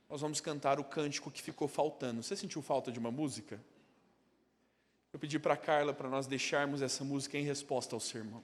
nós vamos cantar o cântico que ficou faltando. Você sentiu falta de uma música? Eu pedi para a Carla para nós deixarmos essa música em resposta ao sermão.